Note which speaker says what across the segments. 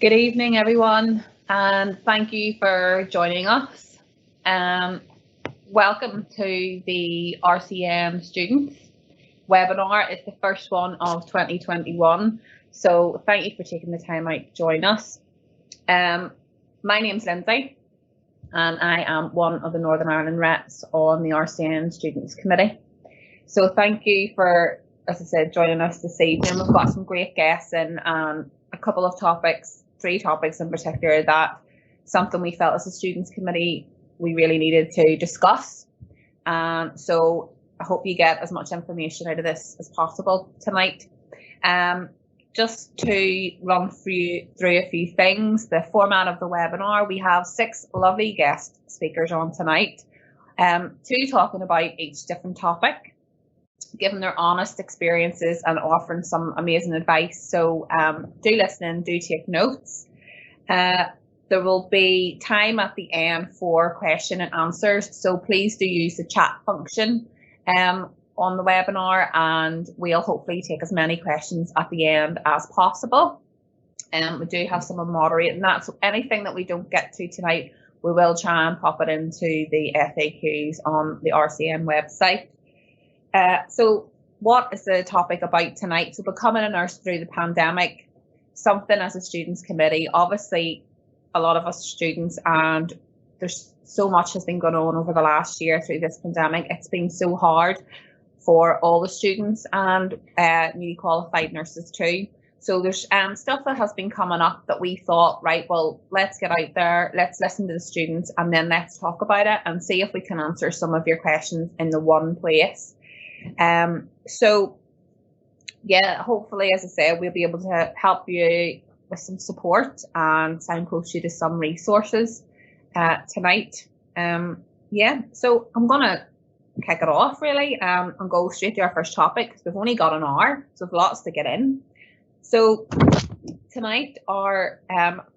Speaker 1: Good evening, everyone, and thank you for joining us. Um, Welcome to the RCM Students webinar. It's the first one of 2021, so thank you for taking the time out to join us. My name's Lindsay, and I am one of the Northern Ireland reps on the RCM Students Committee. So thank you for, as I said, joining us this evening. We've got some great guests and a couple of topics, 3 topics in particular, that something we felt as a Students Committee we really needed to discuss. So I hope you get as much information out of this as possible tonight. Just to run through a few things, the format of the webinar, we have 6 lovely guest speakers on tonight, 2 talking about each different topic, giving their honest experiences and offering some amazing advice. So do listen and do take notes. There will be time at the end for question and answers, so please do use the chat function on the webinar, and we'll hopefully take as many questions at the end as possible. We do have someone moderating that, so anything that we don't get to tonight, we will try and pop it into the FAQs on the RCM website. So what is the topic about tonight? So becoming a nurse through the pandemic, something as a Students Committee, obviously a lot of us students, and there's so much has been going on over the last year through this pandemic. It's been so hard for all the students and newly qualified nurses too. So there's stuff that has been coming up that we thought, right, well, let's get out there, let's listen to the students, and then let's talk about it and see if we can answer some of your questions in the one place. So yeah, hopefully, as I said, we'll be able to help you with some support and signpost you to some resources tonight. Yeah, so I'm gonna kick it off really and go straight to our first topic because we've only got an hour, so we've lots to get in. So tonight our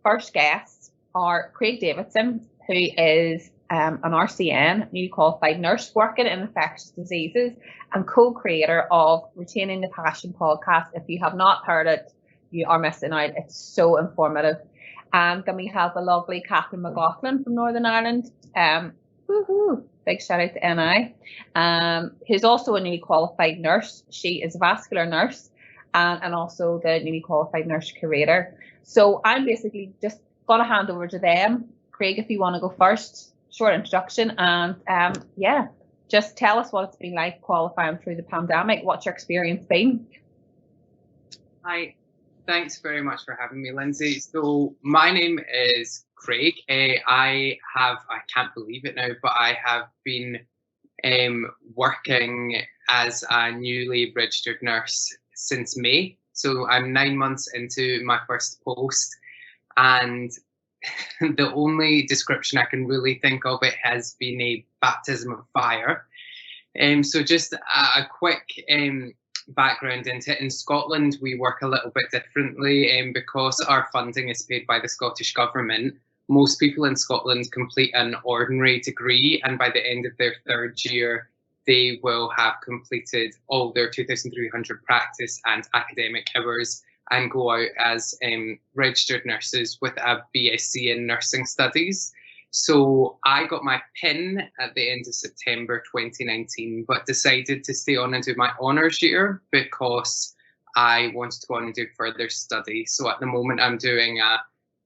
Speaker 1: first guests are Craig Davidson, who is an RCN, newly qualified nurse working in infectious diseases and co-creator of Retaining the Passion podcast. If you have not heard it, you are missing out. It's so informative. And then we have the lovely Catherine McLaughlin from Northern Ireland. Woohoo! Big shout out to NI. Who's also a newly qualified nurse. She is a vascular nurse and also the newly qualified nurse curator. So I'm basically just going to hand over to them. Craig, if you want to go first, short introduction, and yeah, just tell us what it's been like qualifying through the pandemic. What's your experience been?
Speaker 2: Hi. Thanks very much for having me, Lindsay. So my name is Craig. I can't believe it now, but I have been working as a newly registered nurse since May. So I'm 9 months into my first post, and the only description I can really think of it has been a baptism of fire. So just a quick background into it. In Scotland, we work a little bit differently because our funding is paid by the Scottish Government. Most people in Scotland complete an ordinary degree, and by the end of their 3rd year, they will have completed all their 2,300 practice and academic hours and go out as registered nurses with a BSc in nursing studies. So I got my PIN at the end of September 2019, but decided to stay on and do my honours year because I wanted to go on and do further study. So at the moment I'm doing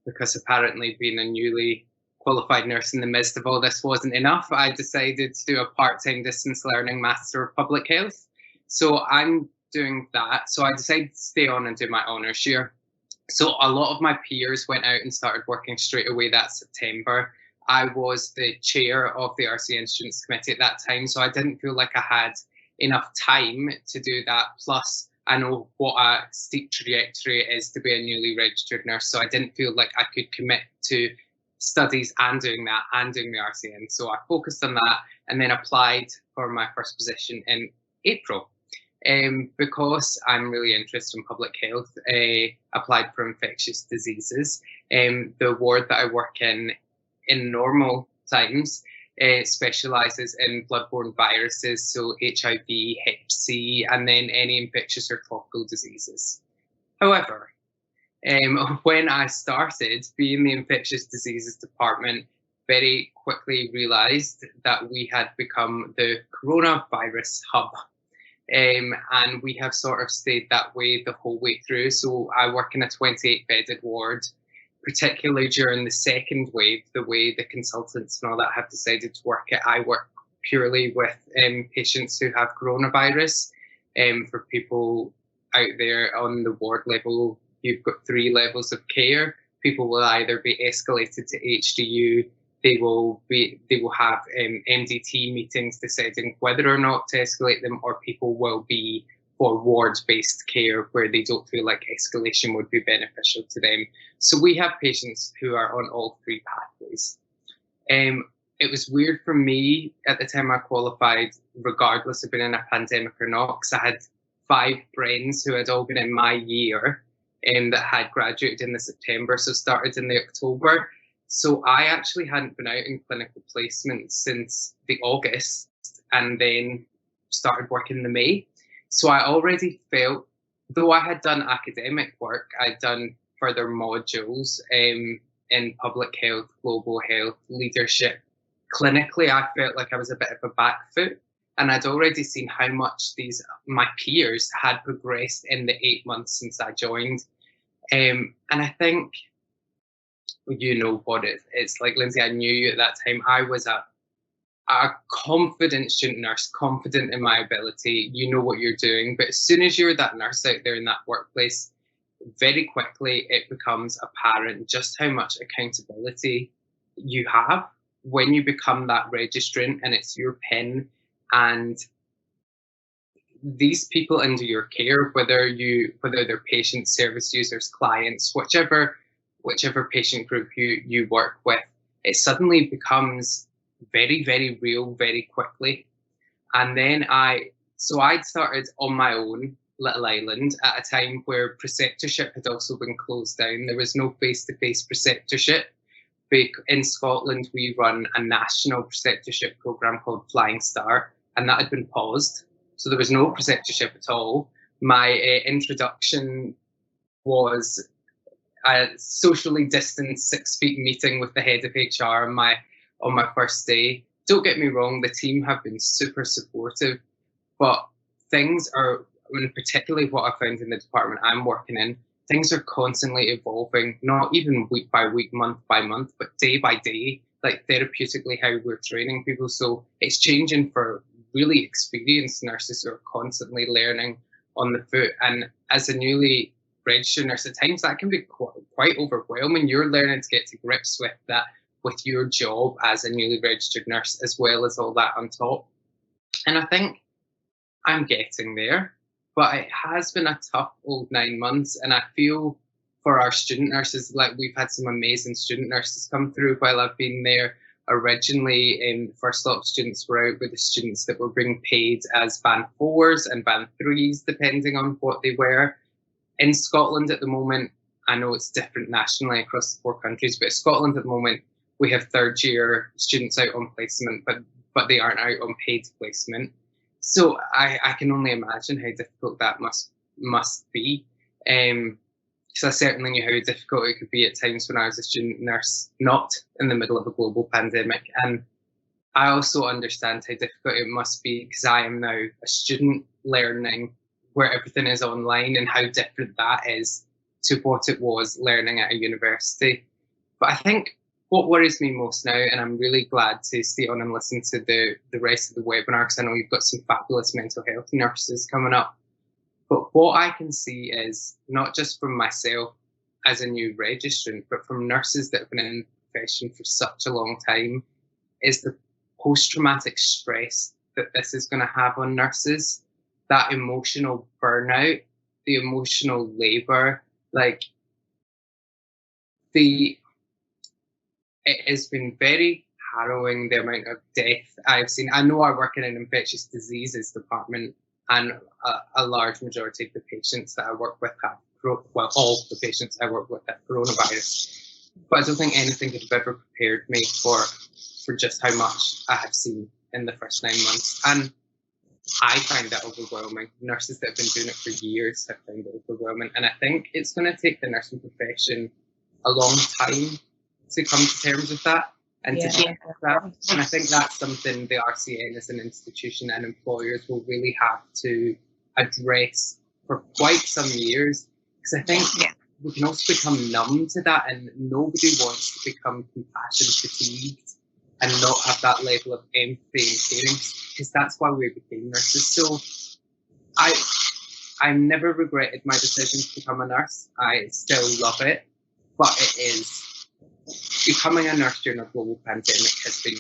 Speaker 2: because apparently being a newly qualified nurse in the midst of all this wasn't enough, I decided to do a part-time distance learning Master of Public Health. So I'm doing that. So I decided to stay on and do my honours year. So a lot of my peers went out and started working straight away that September. I was the chair of the RCN Students Committee at that time, so I didn't feel like I had enough time to do that. Plus, I know what a steep trajectory it is to be a newly registered nurse, so I didn't feel like I could commit to studies and doing that and doing the RCN. So I focused on that and then applied for my first position in April. Because I'm really interested in public health, applied for infectious diseases. The ward that I work in normal times specialises in bloodborne viruses, so HIV, Hep C, and then any infectious or tropical diseases. However, When I started being the infectious diseases department, very quickly realised that we had become the coronavirus hub. And we have sort of stayed that way the whole way through. So I work in a 28-bedded ward, particularly during the second wave, the way the consultants and all that have decided to work it. I work purely with patients who have coronavirus. For people out there on the ward level, you've got 3 levels of care. People will either be escalated to HDU, they will have MDT meetings deciding whether or not to escalate them, or people will be for ward-based care where they don't feel like escalation would be beneficial to them. So we have patients who are on all 3 pathways. It was weird for me at the time I qualified, regardless of being in a pandemic or not, because I had 5 friends who had all been in my year that had graduated in the September, so started in the October. So I actually hadn't been out in clinical placement since the August, and then started working in the May. So I already felt, though I had done academic work, I'd done further modules in public health, global health, leadership. Clinically, I felt like I was a bit of a back foot, and I'd already seen how much my peers had progressed in the 8 months since I joined. And I think, you know what it's like, Lindsay, I knew you at that time. I was a confident student nurse, confident in my ability, you know what you're doing. But as soon as you're that nurse out there in that workplace, very quickly it becomes apparent just how much accountability you have when you become that registrant and it's your PIN, and these people under your care, whether they're patients, service users, clients, whichever patient group you work with, it suddenly becomes very, very real very quickly. And then I'd started on my own little island at a time where preceptorship had also been closed down. There was no face-to-face preceptorship. In Scotland, we run a national preceptorship programme called Flying Start, and that had been paused. So there was no preceptorship at all. My introduction was a socially distanced 6 feet meeting with the head of HR on my first day. Don't get me wrong, the team have been super supportive, but things are, particularly what I found in the department I'm working in, things are constantly evolving, not even week by week, month by month, but day by day, like therapeutically how we're training people. So it's changing for really experienced nurses who are constantly learning on the foot. And as a newly registered nurse, at times that can be quite overwhelming. You're learning to get to grips with that, with your job as a newly registered nurse, as well as all that on top. And I think I'm getting there, but it has been a tough old 9 months. And I feel for our student nurses, like we've had some amazing student nurses come through while I've been there. Originally, in first lot of students were out with the students that were being paid as band 4s and band 3s, depending on what they were. In Scotland at the moment, I know it's different nationally across the 4 countries, but Scotland at the moment, we have 3rd year students out on placement, but they aren't out on paid placement. So I can only imagine how difficult that must be. Because I certainly knew how difficult it could be at times when I was a student nurse, not in the middle of a global pandemic. And I also understand how difficult it must be because I am now a student learning where everything is online, and how different that is to what it was learning at a university. But I think what worries me most now, and I'm really glad to stay on and listen to the rest of the webinar because I know you've got some fabulous mental health nurses coming up. But what I can see is, not just from myself as a new registrant, but from nurses that have been in the profession for such a long time, is the post-traumatic stress that this is going to have on nurses, that emotional burnout, the emotional labour, it has been very harrowing, the amount of death I've seen. I know I work in an infectious diseases department, and a large majority of the patients that I work with have, well, all the patients I work with have coronavirus. But I don't think anything could have ever prepared me for just how much I have seen in the first 9 months. And I find that overwhelming. Nurses that have been doing it for years have found it overwhelming. And I think it's going to take the nursing profession a long time to come to terms with that and to deal with that. And I think that's something the RCN as an institution and employers will really have to address for quite some years. Because I think we can also become numb to that, and nobody wants to become compassion fatigued and not have that level of empathy and caring, because that's why we became nurses. So I never regretted my decision to become a nurse. I still love it, but it is becoming a nurse during a global pandemic has been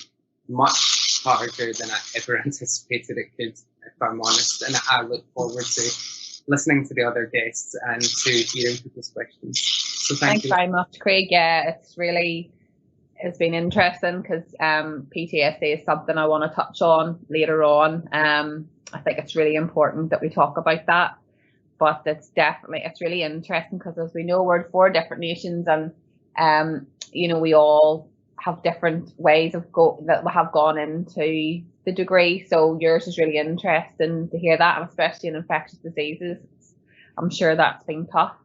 Speaker 2: much harder than I ever anticipated it could, if I'm honest. And I look forward to listening to the other guests and to hearing people's questions. So thanks
Speaker 1: very much, Craig. Yeah, it's been interesting because PTSD is something I want to touch on later on. I think it's really important that we talk about that. But it's really interesting because, as we know, we're 4 different nations, and we all have different ways that have gone into the degree. So yours is really interesting to hear that, and especially in infectious diseases. I'm sure that's been tough.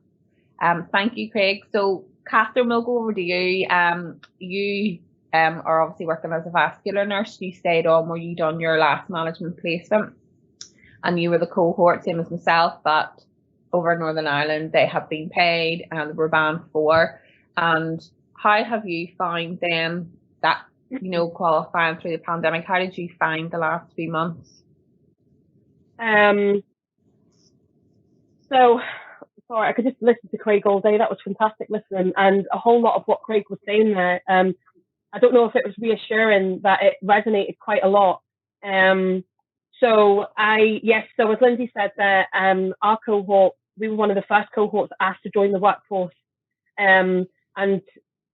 Speaker 1: Thank you, Craig. So Catherine, we'll go over to you. You are obviously working as a vascular nurse. You stayed on where you done your last management placement, and you were the cohort, same as myself, that over in Northern Ireland they have been paid and they were band 4. And how have you found then that, qualifying through the pandemic? How did you find the last few months?
Speaker 3: So, sorry, I could just listen to Craig all day. That was fantastic listening, and a whole lot of what Craig was saying there. I don't know if it was reassuring that it resonated quite a lot. So as Lindsay said there, our cohort, we were one of the first cohorts asked to join the workforce and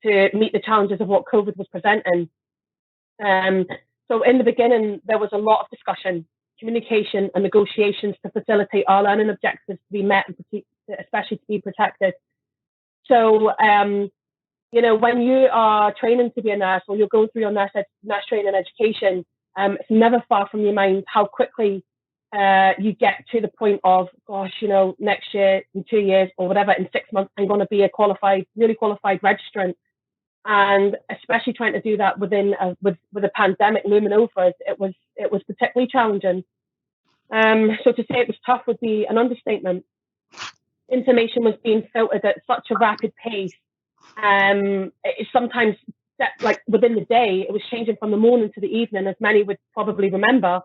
Speaker 3: to meet the challenges of what COVID was presenting. So in the beginning, there was a lot of discussion, communication and negotiations to facilitate our learning objectives to be met and especially to be protected. So, when you are training to be a nurse or you're going through your nurse training education, it's never far from your mind how quickly you get to the point of, gosh, next year, in 2 years or whatever, in 6 months, I'm going to be a newly qualified registrant. And especially trying to do that with a pandemic looming over us, it was particularly challenging. So to say it was tough would be an understatement. Information was being filtered at such a rapid pace. It sometimes, like within the day, it was changing from the morning to the evening, as many would probably remember.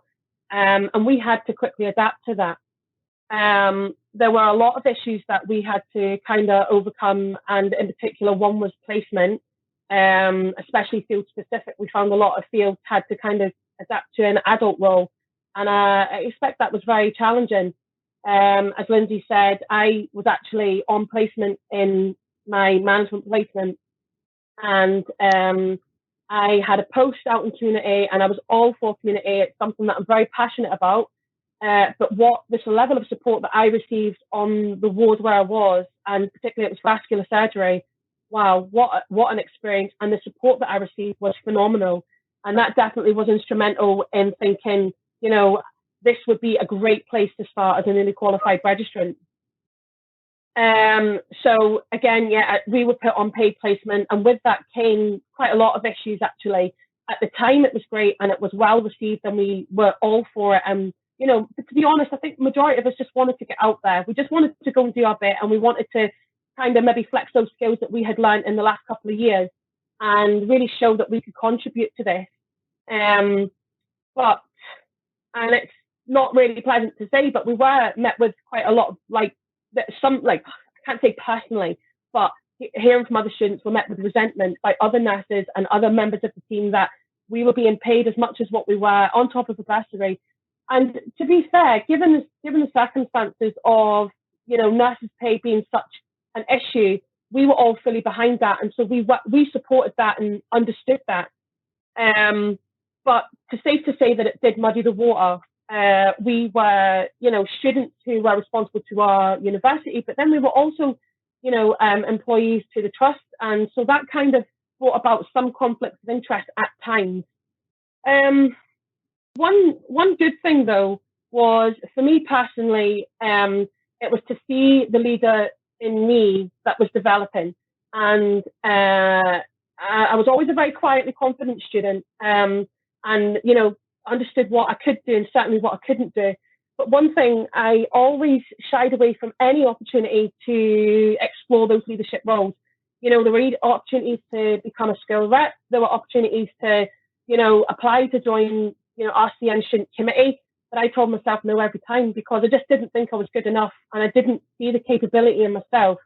Speaker 3: And we had to quickly adapt to that. There were a lot of issues that we had to kind of overcome, and in particular, one was placement, especially field specific. We found a lot of fields had to kind of adapt to an adult role, and I expect that was very challenging. As Lindsay said, I was actually on placement in my management placement, and I had a post out in community, and I was all for community. It's something that I'm very passionate about. But this level of support that I received on the ward where I was, and particularly it was vascular surgery, wow, what an experience. And the support that I received was phenomenal. And that definitely was instrumental in thinking, this would be a great place to start as a newly qualified registrant. So again, we were put on paid placement, and with that came quite a lot of issues actually. At the time it was great and it was well received and we were all for it. And to be honest, I think the majority of us just wanted to get out there. We just wanted to go and do our bit, and we wanted to kind of maybe flex those skills that we had learned in the last couple of years and really show that we could contribute to this. And it's not really pleasant to say, but we were met with quite a lot of I can't say personally, but hearing from other students, were met with resentment by other nurses and other members of the team that we were being paid as much as what we were on top of the bursary. And to be fair, given the circumstances of nurses' pay being such an issue, we were all fully behind that, and so we supported that and understood that. But safe to say that it did muddy the water. We were, students who were responsible to our university, but then we were also, employees to the trust, and so that kind of brought about some conflicts of interest at times. One good thing though was, for me personally, it was to see the leader in me that was developing. And I was always a very quietly confident student, and, you know, understood what I could do and certainly what I couldn't do. But one thing, I always shied away from any opportunity to explore those leadership roles. You know, there were opportunities to become a skill rep. There were opportunities to, you know, apply to join, you know, RCM student committee. But I told myself no every time, because I just didn't think I was good enough, and I didn't see the capability in myself.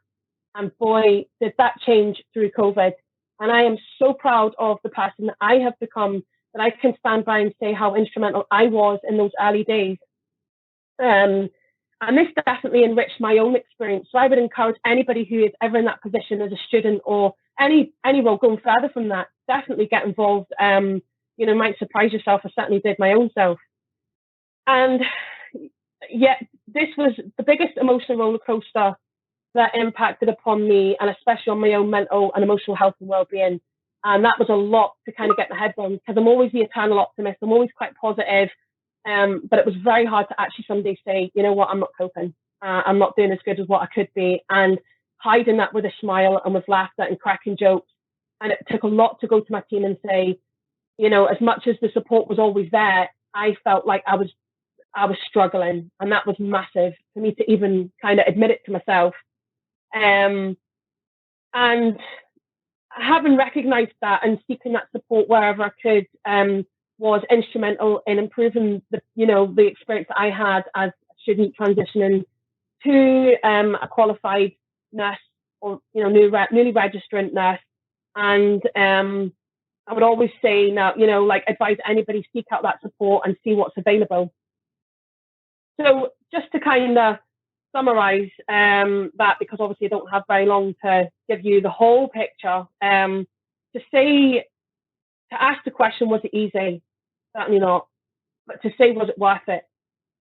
Speaker 3: And boy, did that change through COVID. And I am so proud of the person that I have become, that I can stand by and say how instrumental I was in those early days. And this definitely enriched my own experience. So I would encourage anybody who is ever in that position as a student, or any role going further from that, definitely get involved. You know, might surprise yourself. I certainly did my own self. And yet, this was the biggest emotional roller coaster that impacted upon me, and especially on my own mental and emotional health and well-being. And that was a lot to kind of get my head around, because I'm always the eternal optimist. I'm always quite positive. But it was very hard to actually someday say, you know what, I'm not coping. I'm not doing as good as what I could be. And hiding that with a smile and with laughter and cracking jokes. And it took a lot to go to my team and say, you know, as much as the support was always there, I felt like I was struggling. And that was massive for me to even kind of admit it to myself. And having recognized that and seeking that support wherever I could, was instrumental in improving the, you know, the experience that I had as a student transitioning to a qualified nurse, or, you know, newly registrant nurse. And I would always say now, you know, like, advise anybody, seek out that support and see what's available. So just to kind of summarize that, because obviously I don't have very long to give you the whole picture, to ask the question, was it easy? Certainly not. But to say, was it worth it?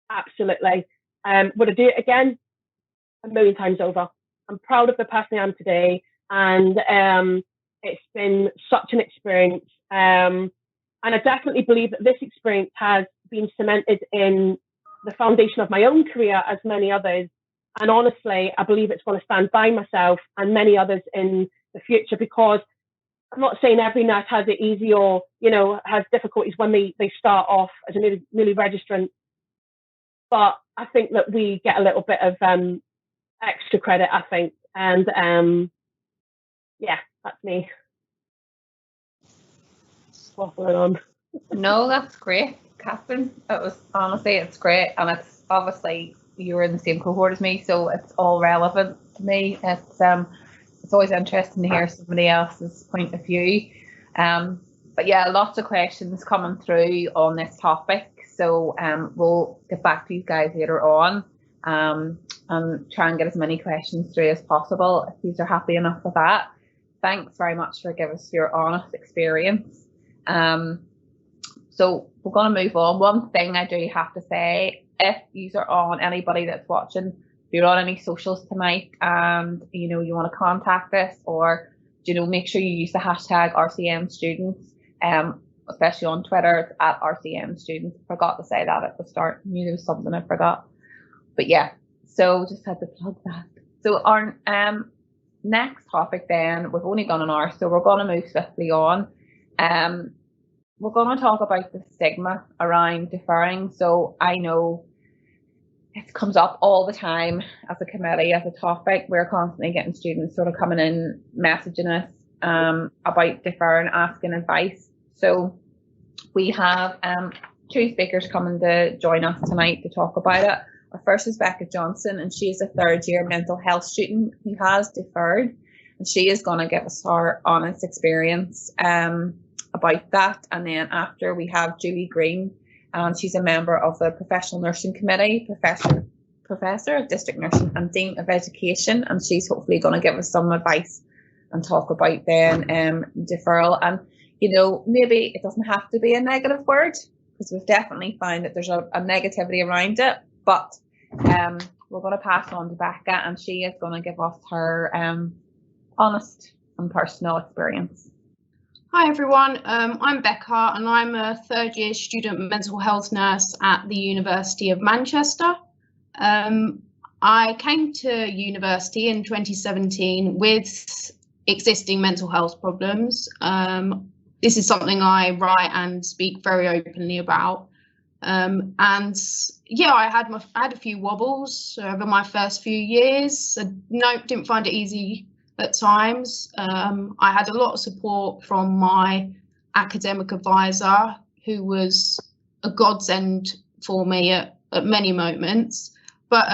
Speaker 3: Absolutely. Would I do it again? A million times over. I'm proud of the person I am today, and it's been such an experience. And I definitely believe that this experience has been cemented in the foundation of my own career, as many others. And honestly, I believe it's going to stand by myself and many others in the future, because I'm not saying every nurse has it easy, or, you know, has difficulties when they start off as a newly registrant. But I think that we get a little bit of extra credit, I think. And yeah, that's me waffling on.
Speaker 1: No, that's great, Catherine. It's great, and it's obviously you were in the same cohort as me, so it's all relevant to me. It's always interesting to hear somebody else's point of view. But yeah, lots of questions coming through on this topic, so we'll get back to you guys later on, and try and get as many questions through as possible if you are happy enough with that. Thanks very much for giving us your honest experience. So we're going to move on. One thing I do have to say, if you are on, anybody that's watching, if you're on any socials tonight and you know you want to contact us, or you know, make sure you use the hashtag RCM students, especially on Twitter, it's at RCM students. Forgot to say that at the start. I knew there was something I forgot. But yeah, so just had to plug that. So our next topic then, we've only gone an hour, so we're going to move swiftly on. We're going to talk about the stigma around deferring. So I know it comes up all the time as a committee, as a topic. We're constantly getting students sort of coming in, messaging us about deferring, asking advice. So we have two speakers coming to join us tonight to talk about it. Our first is Becca Johnson, and she is a third-year mental health student who has deferred, and she is going to give us her honest experience about that. And then after, we have Julie Green, and she's a member of the Professional Nursing Committee, Professor of District Nursing and Dean of Education, and she's hopefully going to give us some advice and talk about then deferral. And you know, maybe it doesn't have to be a negative word, because we've definitely found that there's a negativity around it, but we're going to pass on to Becca, and she is going to give us her honest and personal experience.
Speaker 4: Hi everyone, I'm Becca and I'm a third year student mental health nurse at the University of Manchester. I came to university in 2017 with existing mental health problems. This is something I write and speak very openly about. And yeah, I had a few wobbles over my first few years. No, didn't find it easy at times. I had a lot of support from my academic advisor, who was a godsend for me at many moments. But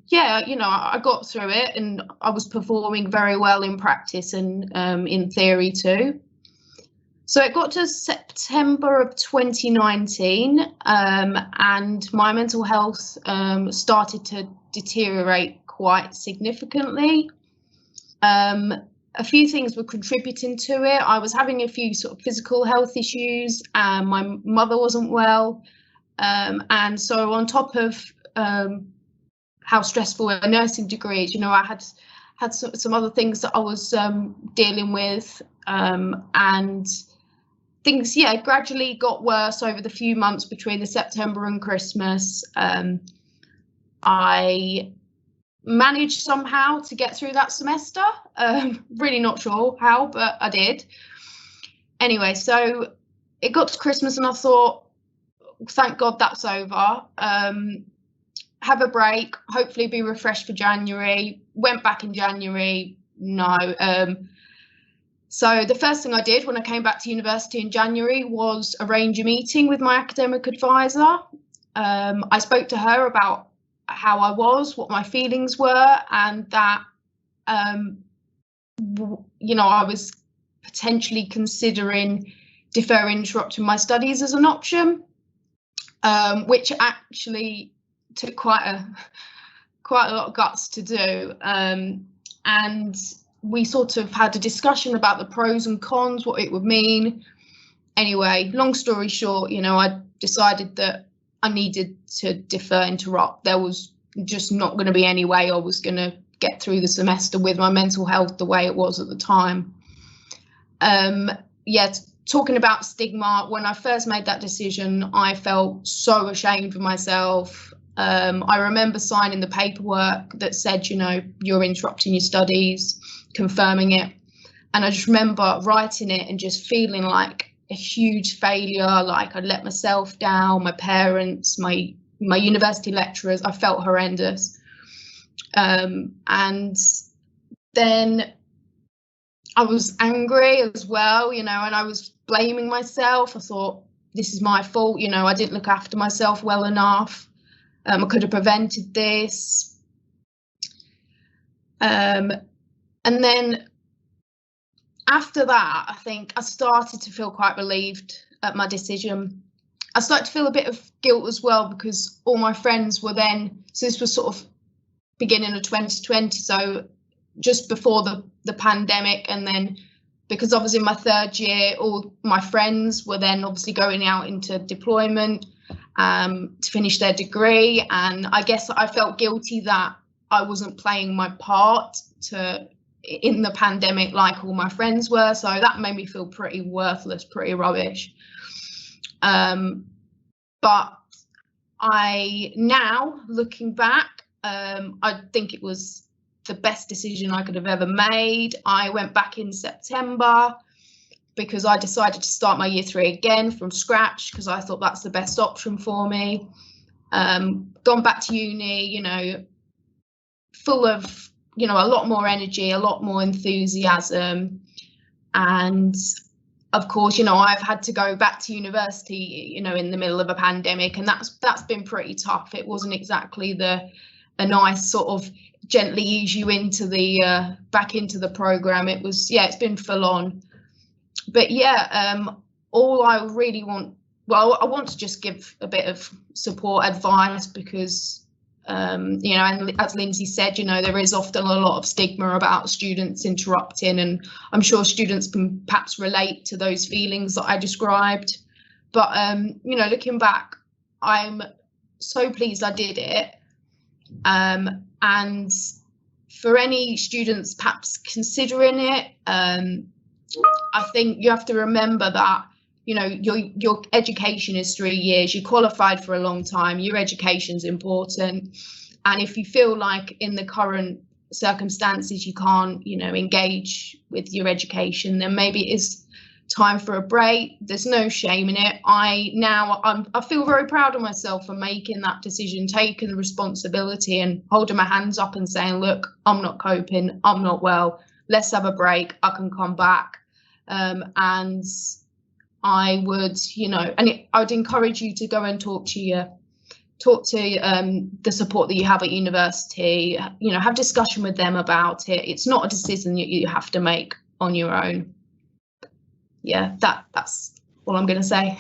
Speaker 4: yeah, you know, I got through it and I was performing very well in practice and in theory too. So it got to September of 2019 and my mental health started to deteriorate quite significantly. A few things were contributing to it. I was having a few sort of physical health issues and my mother wasn't well. And so on top of how stressful a nursing degree is, you know, I had some other things that I was dealing with, and things, yeah, gradually got worse over the few months between the September and Christmas. I managed somehow to get through that semester. Really not sure how, but I did. Anyway, so it got to Christmas and I thought, thank God that's over. Have a break, hopefully be refreshed for January. Went back in January, no. So the first thing I did when I came back to university in January was arrange a meeting with my academic advisor. I spoke to her about how I was, what my feelings were, and that, you know, I was potentially considering deferring interrupting my studies as an option, which actually took quite a lot of guts to do. And we sort of had a discussion about the pros and cons, what it would mean. Anyway, long story short, you know, I decided that I needed to defer interrupt. There was just not going to be any way I was going to get through the semester with my mental health the way it was at the time. Yeah, talking about stigma, when I first made that decision, I felt so ashamed of myself. I remember signing the paperwork that said, you know, you're interrupting your studies, confirming it. And I just remember writing it and just feeling like a huge failure, like I'd let myself down, my parents, my university lecturers. I felt horrendous. And then I was angry as well, you know, and I was blaming myself. I thought, this is my fault, you know, I didn't look after myself well enough. I could have prevented this. And then after that, I think I started to feel quite relieved at my decision. I started to feel a bit of guilt as well, because all my friends were then, so this was sort of beginning of 2020, so just before the pandemic, and then because I was in my third year, all my friends were then obviously going out into deployment to finish their degree, and I guess I felt guilty that I wasn't playing my part in the pandemic like all my friends were, so that made me feel pretty worthless, pretty rubbish. But I now, looking back, I think it was the best decision I could have ever made. I went back in September because I decided to start my year 3 again from scratch, because I thought that's the best option for me. Gone back to uni, you know, full of, you know, a lot more energy, a lot more enthusiasm. And of course, you know, I've had to go back to university, you know, in the middle of a pandemic, and that's been pretty tough. It wasn't exactly a nice sort of gently ease you into the back into the program. It was, yeah, it's been full on. But yeah, all I really want, well, I want to just give a bit of support advice, because you know, and as Lindsay said, you know, there is often a lot of stigma about students interrupting, and I'm sure students can perhaps relate to those feelings that I described. But you know, looking back, I'm so pleased I did it. And for any students perhaps considering it, I think you have to remember that, you know, your education is 3 years. You qualified for a long time. Your education's important. And if you feel like in the current circumstances you can't, you know, engage with your education, then maybe it is time for a break. There's no shame in it. I feel very proud of myself for making that decision, taking the responsibility and holding my hands up and saying, look, I'm not coping, I'm not well, let's have a break, I can come back. And I would, you know, and I would encourage you to go and talk to the support that you have at university, you know, have discussion with them about it. It's not a decision that you have to make on your own. Yeah, that's all I'm going to say.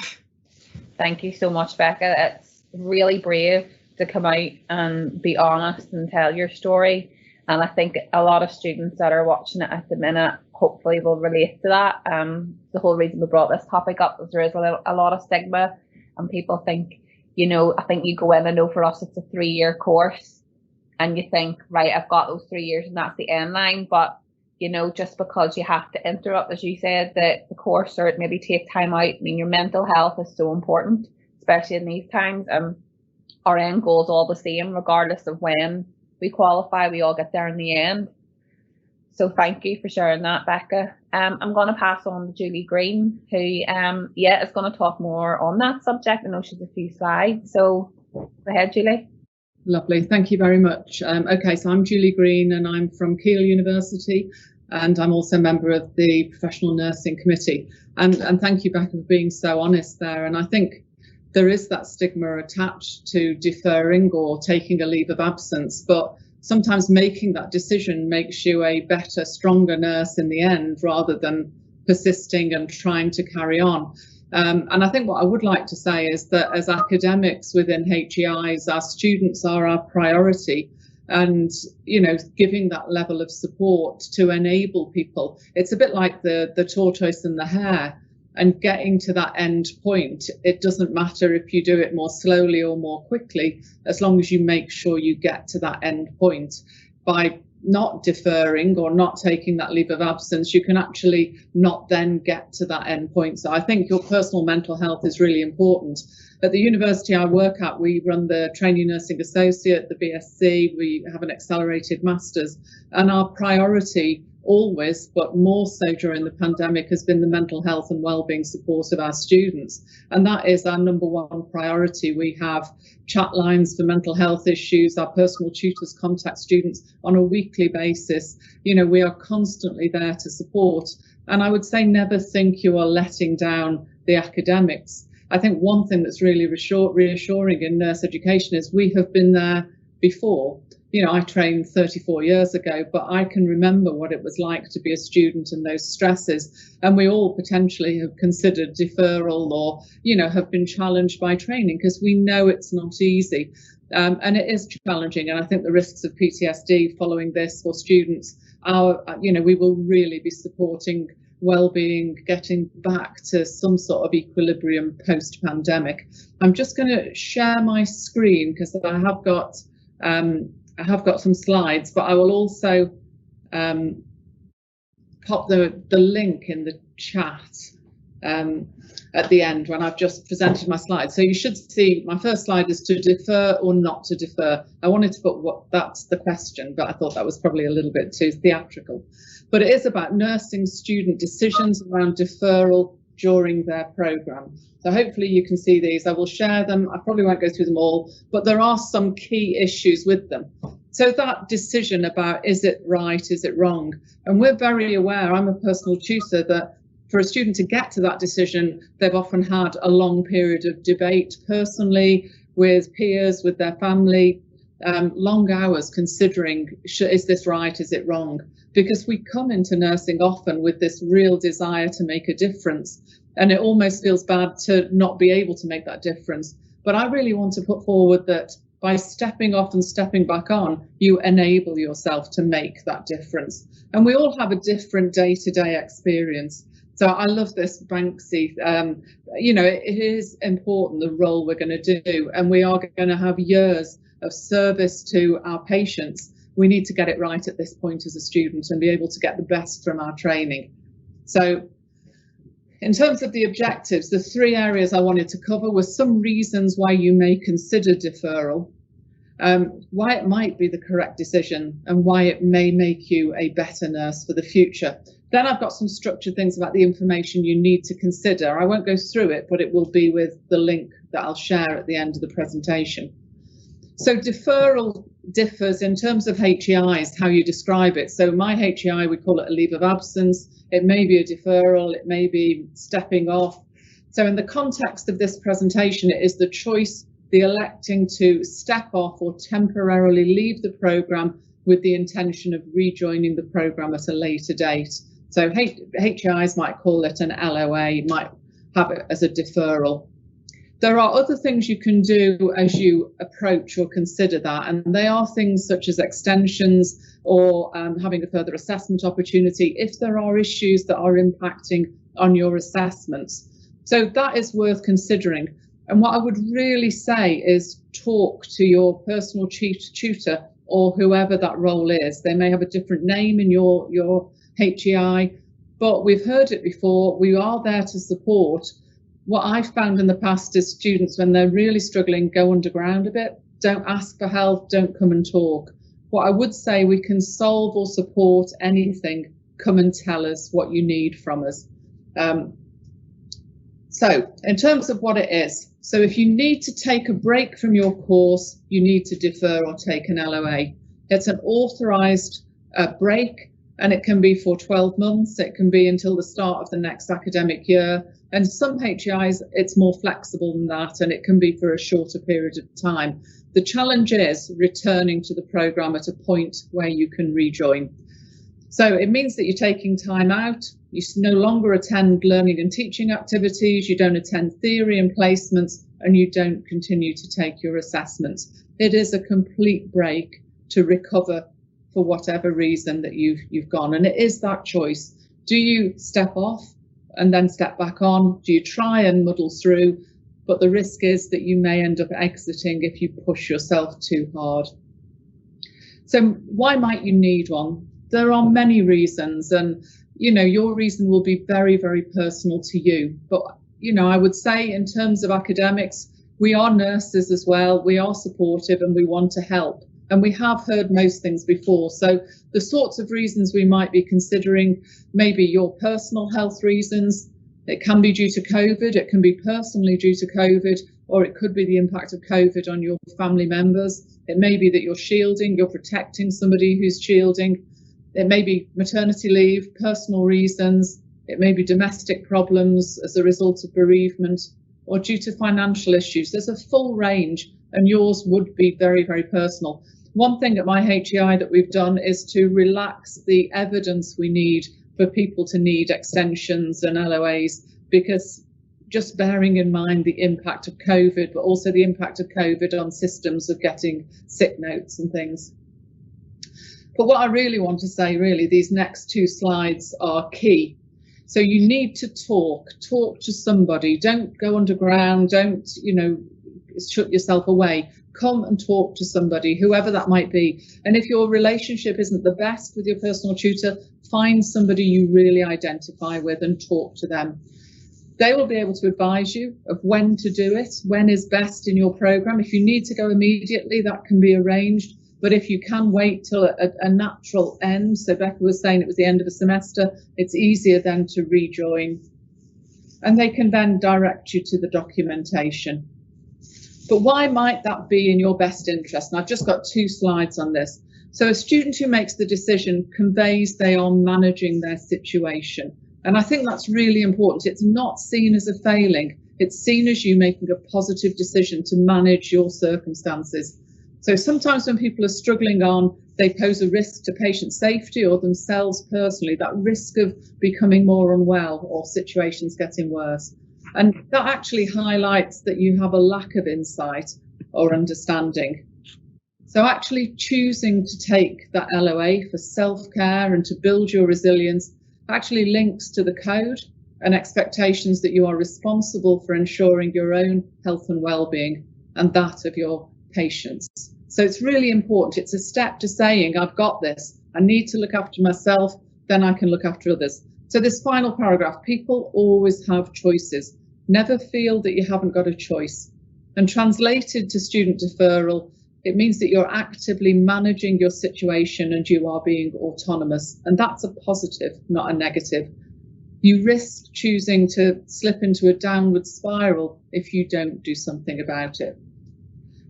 Speaker 1: Thank you so much, Becca. It's really brave to come out and be honest and tell your story. And I think a lot of students that are watching it at the minute hopefully will relate to that. The whole reason we brought this topic up is there is a lot of stigma, and people think, you know, I think you go in, I know for us it's a 3-year course, and you think, right, I've got those 3 years and that's the end line. But you know, just because you have to interrupt, as you said, the course, or maybe take time out. I mean, your mental health is so important, especially in these times. Our end goal is all the same, regardless of when we qualify. We all get there in the end. So thank you for sharing that, Becca. I'm going to pass on to Julie Green, who, is going to talk more on that subject. I know she's a few slides. So go ahead, Julie.
Speaker 5: Lovely, thank you very much. Okay, so I'm Julie Green and I'm from Keele University, and I'm also a member of the Professional Nursing Committee. And thank you, Becca, for being so honest there. And I think there is that stigma attached to deferring or taking a leave of absence, but sometimes making that decision makes you a better, stronger nurse in the end, rather than persisting and trying to carry on. And I think what I would like to say is that as academics within HEIs, our students are our priority, and, you know, giving that level of support to enable people. It's a bit like the tortoise and the hare, and getting to that end point. It doesn't matter if you do it more slowly or more quickly, as long as you make sure you get to that end point. By not deferring or not taking that leave of absence, you can actually not then get to that end point. So I think your personal mental health is really important. At the university I work at, we run the Trainee Nursing Associate, the BSc, we have an accelerated master's, and our priority always, but more so during the pandemic, has been the mental health and wellbeing support of our students. And that is our number one priority. We have chat lines for mental health issues. Our personal tutors contact students on a weekly basis. You know, we are constantly there to support. And I would say never think you are letting down the academics. I think one thing that's really reassuring in nurse education is we have been there before. You know, I trained 34 years ago, but I can remember what it was like to be a student and those stresses. And we all potentially have considered deferral or, you know, have been challenged by training, because we know it's not easy. And it is challenging. And I think the risks of PTSD following this for students are, you know, we will really be supporting well-being, getting back to some sort of equilibrium post-pandemic. I'm just going to share my screen because I have got some slides, but I will also pop the link in the chat at the end when I've just presented my slides. So you should see my first slide is to defer or not to defer. I wanted to put that's the question, but I thought that was probably a little bit too theatrical. But it is about nursing student decisions around deferral during their programme. So hopefully you can see these. I will share them. I probably won't go through them all, but there are some key issues with them. So that decision about, is it right, is it wrong? And we're very aware, I'm a personal tutor, that for a student to get to that decision, they've often had a long period of debate personally, with peers, with their family, long hours considering, is this right, is it wrong? Because we come into nursing often with this real desire to make a difference, and it almost feels bad to not be able to make that difference. But I really want to put forward that by stepping off and stepping back on, you enable yourself to make that difference. And we all have a different day-to-day experience. So I love this Banksy. You know, it is important, the role we're going to do, and we are going to have years of service to our patients. We need to get it right at this point as a student and be able to get the best from our training. So in terms of the objectives, the 3 areas I wanted to cover were some reasons why you may consider deferral, why it might be the correct decision, and why it may make you a better nurse for the future. Then I've got some structured things about the information you need to consider. I won't go through it, but it will be with the link that I'll share at the end of the presentation. So deferral differs in terms of HEIs, how you describe it. So my HEI, we call it a leave of absence. It may be a deferral, it may be stepping off. So in the context of this presentation, it is the choice, the electing to step off or temporarily leave the programme with the intention of rejoining the programme at a later date. So HEIs might call it an LOA, might have it as a deferral. There are other things you can do as you approach or consider that, and they are things such as extensions or having a further assessment opportunity if there are issues that are impacting on your assessments. So that is worth considering. And what I would really say is talk to your personal tutor or whoever that role is. They may have a different name in your HEI, but we've heard it before. We are there to support. What I've found in the past is students, when they're really struggling, go underground a bit, don't ask for help, don't come and talk. What I would say, we can solve or support anything. Come and tell us what you need from us. So in terms of what it is, so if you need to take a break from your course, you need to defer or take an LOA. It's an authorised break, and it can be for 12 months. It can be until the start of the next academic year. And some HEIs, it's more flexible than that, and it can be for a shorter period of time. The challenge is returning to the programme at a point where you can rejoin. So it means that you're taking time out. You no longer attend learning and teaching activities. You don't attend theory and placements, and you don't continue to take your assessments. It is a complete break to recover for whatever reason that you've gone. And it is that choice. Do you step off and then step back on? Do you try and muddle through? But the risk is that you may end up exiting if you push yourself too hard. So why might you need one? There are many reasons, and your reason will be very, very personal to you. But I would say in terms of academics, we are nurses as well. We are supportive and we want to help. And we have heard most things before. So the sorts of reasons we might be considering, maybe your personal health reasons. It can be due to COVID, it can be personally due to COVID, or it could be the impact of COVID on your family members. It may be that you're shielding, you're protecting somebody who's shielding. It may be maternity leave, personal reasons. It may be domestic problems as a result of bereavement, or due to financial issues. There's a full range, and yours would be very, very personal. One thing at my HEI that we've done is to relax the evidence we need for people to need extensions and LOAs, because just bearing in mind the impact of COVID, but also the impact of COVID on systems of getting sick notes and things. But what I really want to say, these next 2 slides are key. So you need to talk to somebody. Don't go underground. Don't, shut yourself away. Come and talk to somebody, whoever that might be. And if your relationship isn't the best with your personal tutor, find somebody you really identify with and talk to them. They will be able to advise you of when to do it, when is best in your programme. If you need to go immediately, that can be arranged. But if you can wait till a natural end, so Becca was saying it was the end of a semester, it's easier then to rejoin. And they can then direct you to the documentation. But why might that be in your best interest? And I've just got 2 slides on this. So a student who makes the decision conveys they are managing their situation. And I think that's really important. It's not seen as a failing. It's seen as you making a positive decision to manage your circumstances. So sometimes when people are struggling on, they pose a risk to patient safety or themselves personally, that risk of becoming more unwell or situations getting worse. And that actually highlights that you have a lack of insight or understanding. So actually choosing to take that LOA for self-care and to build your resilience actually links to the code and expectations that you are responsible for ensuring your own health and well-being and that of your patients. So it's really important. It's a step to saying, I've got this. I need to look after myself, then I can look after others. So this final paragraph, people always have choices. Never feel that you haven't got a choice. And translated to student deferral, it means that you're actively managing your situation and you are being autonomous. And that's a positive, not a negative. You risk choosing to slip into a downward spiral if you don't do something about it.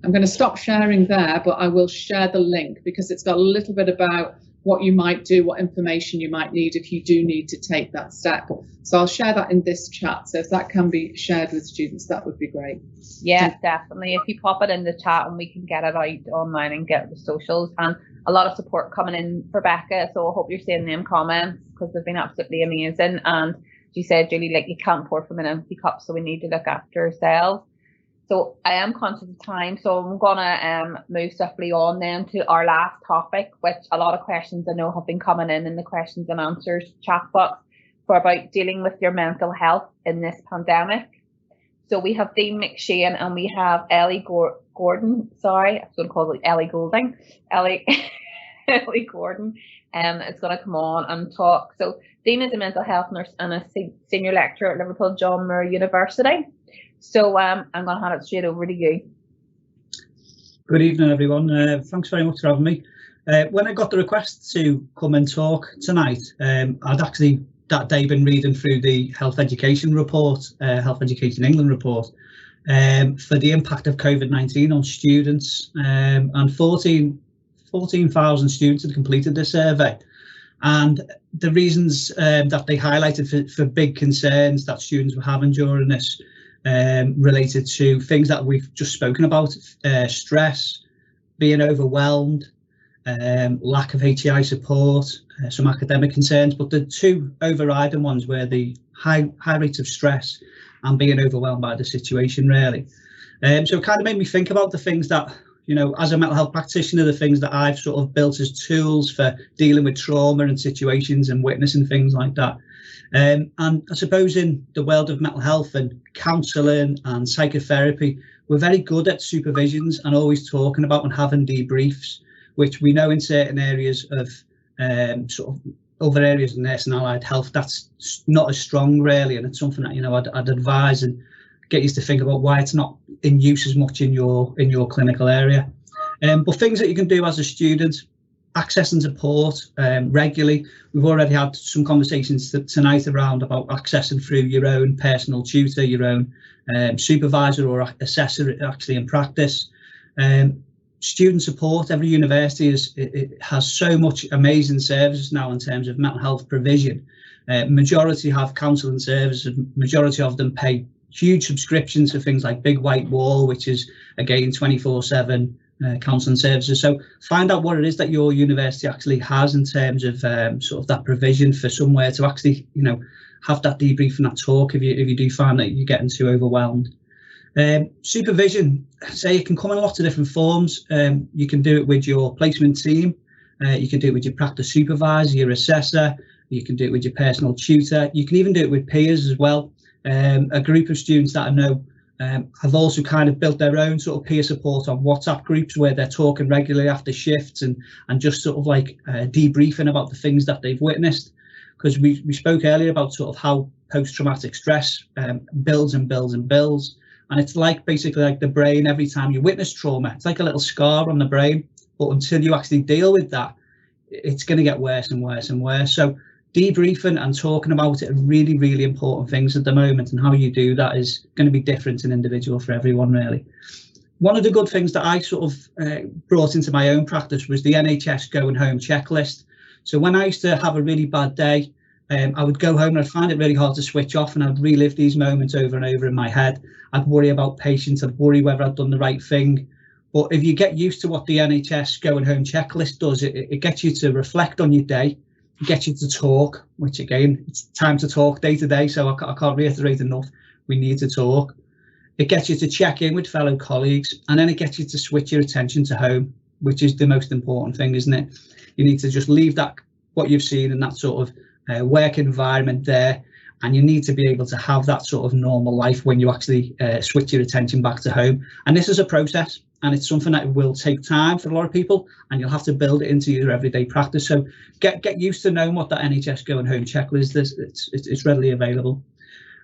Speaker 5: I'm going to stop sharing there, but I will share the link because it's got a little bit about what you might do, what information you might need if you do need to take that step. So I'll share that in this chat. So if that can be shared with students, that would be great.
Speaker 1: Yeah, definitely. If you pop it in the chat and we can get it out online and get the socials, and a lot of support coming in for Becca. So I hope you're seeing them comments because they've been absolutely amazing. And she said, Julie, like, you can't pour from an empty cup, so we need to look after ourselves. So I am conscious of time, so I'm gonna move swiftly on then to our last topic, which a lot of questions I know have been coming in the questions and answers chat box for about dealing with your mental health in this pandemic. So we have Dean McShane and we have Ellie Gordon. Sorry, I was going to call it Ellie Goulding. Ellie Gordon is going to come on and talk. So Dean is a mental health nurse and a senior lecturer at Liverpool John Moore University. So I'm going to hand it straight over to you.
Speaker 6: Good evening, everyone. Thanks very much for having me. When I got the request to come and talk tonight, I'd actually that day been reading through the Health Education report, Health Education England report, for the impact of COVID-19 on students, and 14,000 students had completed this survey. And the reasons that they highlighted for big concerns that students were having during this related to things that we've just spoken about, stress, being overwhelmed, lack of HEI support, some academic concerns, but the two overriding ones were the high rates of stress and being overwhelmed by the situation, really. So it kind of made me think about the things that, you know, as a mental health practitioner, the things that I've sort of built as tools for dealing with trauma and situations and witnessing things like that. And I suppose in the world of mental health and counselling and psychotherapy, we're very good at supervisions and always talking about and having debriefs, which we know in certain areas of sort of other areas of nursing and allied health, that's not as strong, really. And it's something that, you know, I'd advise and get you to think about why it's not in use as much in your clinical area. But things that you can do as a student, accessing support regularly. We've already had some conversations tonight around about accessing through your own personal tutor, your own supervisor or assessor actually in practice. Student support. Every university has so much amazing services now in terms of mental health provision. Majority have counselling services, majority of them pay huge subscriptions for things like Big White Wall, which is again 24/7 counselling services. So find out what it is that your university actually has in terms of sort of that provision for somewhere to actually, you know, have that debrief and that talk if you do find that you're getting too overwhelmed. Supervision, say, it can come in lots of different forms. You can do it with your placement team, you can do it with your practice supervisor, your assessor, you can do it with your personal tutor, you can even do it with peers as well. A group of students that I know have also kind of built their own sort of peer support on WhatsApp groups where they're talking regularly after shifts and just sort of like debriefing about the things that they've witnessed. Because we spoke earlier about sort of how post-traumatic stress builds and builds and builds. And it's like basically like the brain, every time you witness trauma, it's like a little scar on the brain. But until you actually deal with that, it's going to get worse and worse and worse. So debriefing and talking about it are really, really important things at the moment. And how you do that is going to be different and individual for everyone, really. One of the good things that I sort of brought into my own practice was the NHS going home checklist. So when I used to have a really bad day, I would go home and I'd find it really hard to switch off, and I'd relive these moments over and over in my head. I'd worry about patients, I'd worry whether I'd done the right thing. But if you get used to what the NHS going home checklist does, it gets you to reflect on your day, it gets you to talk, which again, it's time to talk day to day, so I can't reiterate enough, we need to talk. It gets you to check in with fellow colleagues, and then it gets you to switch your attention to home, which is the most important thing, isn't it? You need to just leave that, what you've seen in that sort of work environment there, and you need to be able to have that sort of normal life when you actually switch your attention back to home. And this is a process. and it's something that will take time for a lot of people, and you'll have to build it into your everyday practice. So get used to knowing what that NHS Going Home checklist is. It's readily available.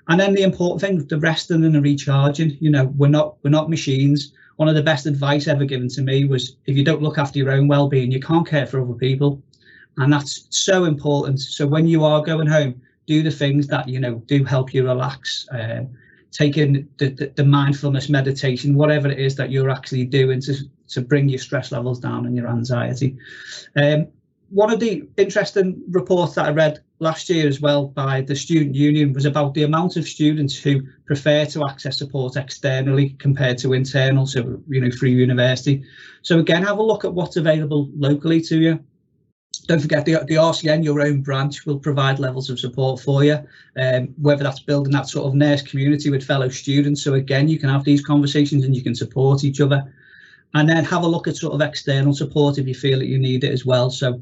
Speaker 6: And then the important thing, the resting and the recharging. You know, we're not machines. One of the best advice ever given to me was, if you don't look after your own well-being, you can't care for other people. And that's so important. So when you are going home, do the things that, you know, do help you relax. Taking the mindfulness meditation, whatever it is that you're actually doing to bring your stress levels down and your anxiety. One of the interesting reports that I read last year as well by the Student Union was about the amount of students who prefer to access support externally compared to internal, so, you know, through university. So again, have a look at what's available locally to you. Don't forget the RCN, your own branch, will provide levels of support for you, whether that's building that sort of nurse community with fellow students. So again, you can have these conversations and you can support each other. And then have a look at sort of external support if you feel that you need it as well. So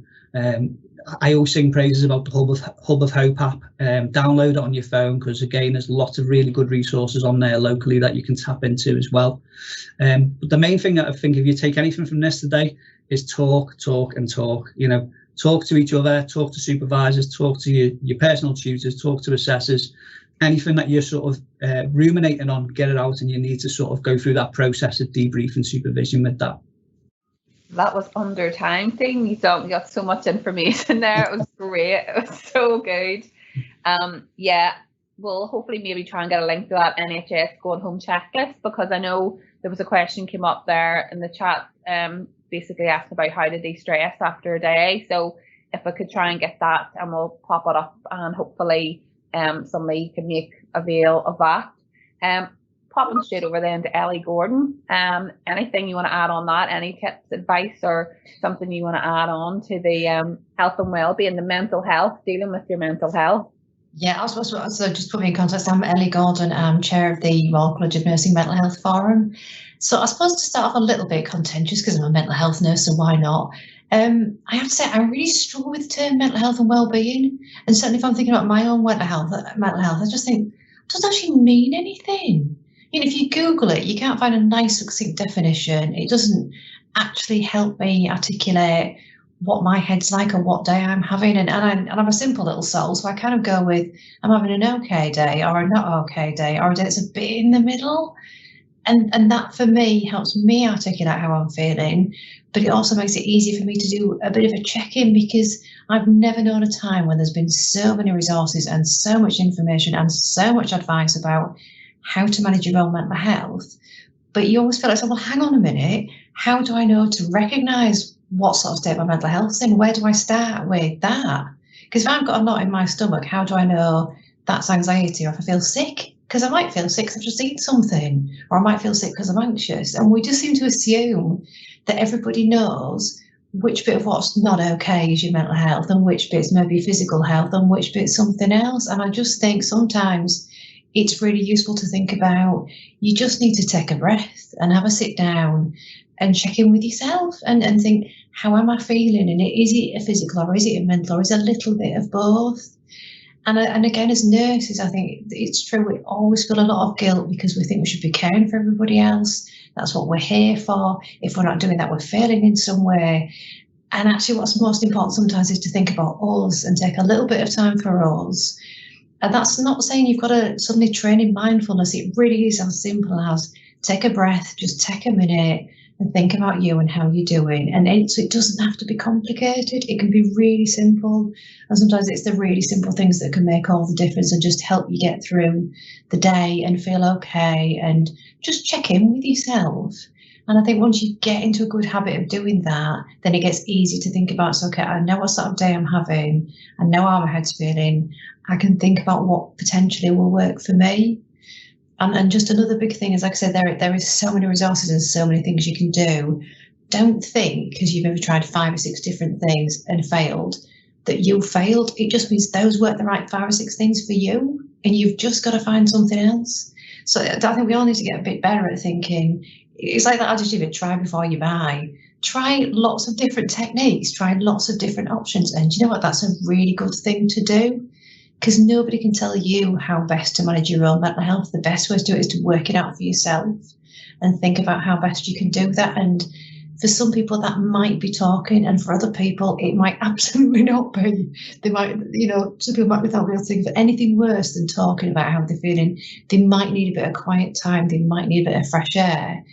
Speaker 6: I always sing praises about the Hub of Hope app. Download it on your phone, because again, there's lots of really good resources on there locally that you can tap into as well. But the main thing that I think, if you take anything from this today, is talk and talk. You know, talk to each other, talk to supervisors, talk to your personal tutors, talk to assessors. Anything that you're sort of ruminating on, get it out, and you need to sort of go through that process of debrief and supervision with that.
Speaker 1: That was under time thing. You got so much information there. It was great. It was so good. Yeah, we'll hopefully maybe try and get a link to that NHS Going Home checklist, because I know there was a question came up there in the chat, basically asking about how to de-stress after a day. So if I could try and get that, and we'll pop it up, and hopefully somebody can make avail of that. Popping straight over then to Ellie Gordon. Anything you want to add on that? Any tips, advice, or something you want to add on to the health and well-being, the mental health, dealing with your mental health?
Speaker 7: Yeah, I suppose, so just put me in context. I'm Ellie Gordon. I'm chair of the Royal College of Nursing Mental Health Forum. So I suppose to start off a little bit contentious, because I'm a mental health nurse, so why not? I have to say, I really struggle with the term mental health and well-being. And certainly if I'm thinking about my own mental health, I just think, it doesn't actually mean anything. You know, if you Google it, you can't find a nice, succinct definition. It doesn't actually help me articulate what my head's like or what day I'm having. And I'm a simple little soul, so I kind of go with, I'm having an okay day or a not okay day or a day that's a bit in the middle. And that for me helps me articulate how I'm feeling, but it also makes it easy for me to do a bit of a check-in, because I've never known a time when there's been so many resources and so much information and so much advice about how to manage your own mental health. But you always feel like, well, hang on a minute, how do I know to recognise what sort of state my mental health's in? Where do I start with that? Because if I've got a knot in my stomach, how do I know that's anxiety, or if I feel sick? Because I might feel sick because I've just eaten something, or I might feel sick because I'm anxious. And we just seem to assume that everybody knows which bit of what's not okay is your mental health, and which bit's maybe physical health, and which bit's something else. And I just think sometimes it's really useful to think about, you just need to take a breath and have a sit down and check in with yourself and think, how am I feeling? And is it a physical, or is it a mental, or is it a little bit of both? And again, as nurses, I think it's true, we always feel a lot of guilt because we think we should be caring for everybody else. That's what we're here for. If we're not doing that, we're failing in some way. And actually what's most important sometimes is to think about us and take a little bit of time for us. And that's not saying you've got to suddenly train in mindfulness. It really is as simple as take a breath, just take a minute and think about you and how you're doing. And it doesn't have to be complicated. It can be really simple. And sometimes it's the really simple things that can make all the difference and just help you get through the day and feel okay, and just check in with yourself. And I think once you get into a good habit of doing that, then it gets easy to think about, so, okay, I know what sort of day I'm having. I know how my head's feeling. I can think about what potentially will work for me. And just another big thing is, like I said, there is so many resources and so many things you can do. Don't think because you've maybe tried 5 or 6 different things and failed that you failed. It just means those weren't the right 5 or 6 things for you, and you've just got to find something else. So I think we all need to get a bit better at thinking. It's like that attitude of try before you buy. Try lots of different techniques, try lots of different options. And you know what? That's a really good thing to do, because nobody can tell you how best to manage your own mental health. The best way to do it is to work it out for yourself. and think about how best you can do that. And for some people that might be talking, and for other people it might absolutely not be. They might, some people might be able to think of anything worse than talking about how they're feeling. They might need a bit of quiet time, they might need a bit of fresh air.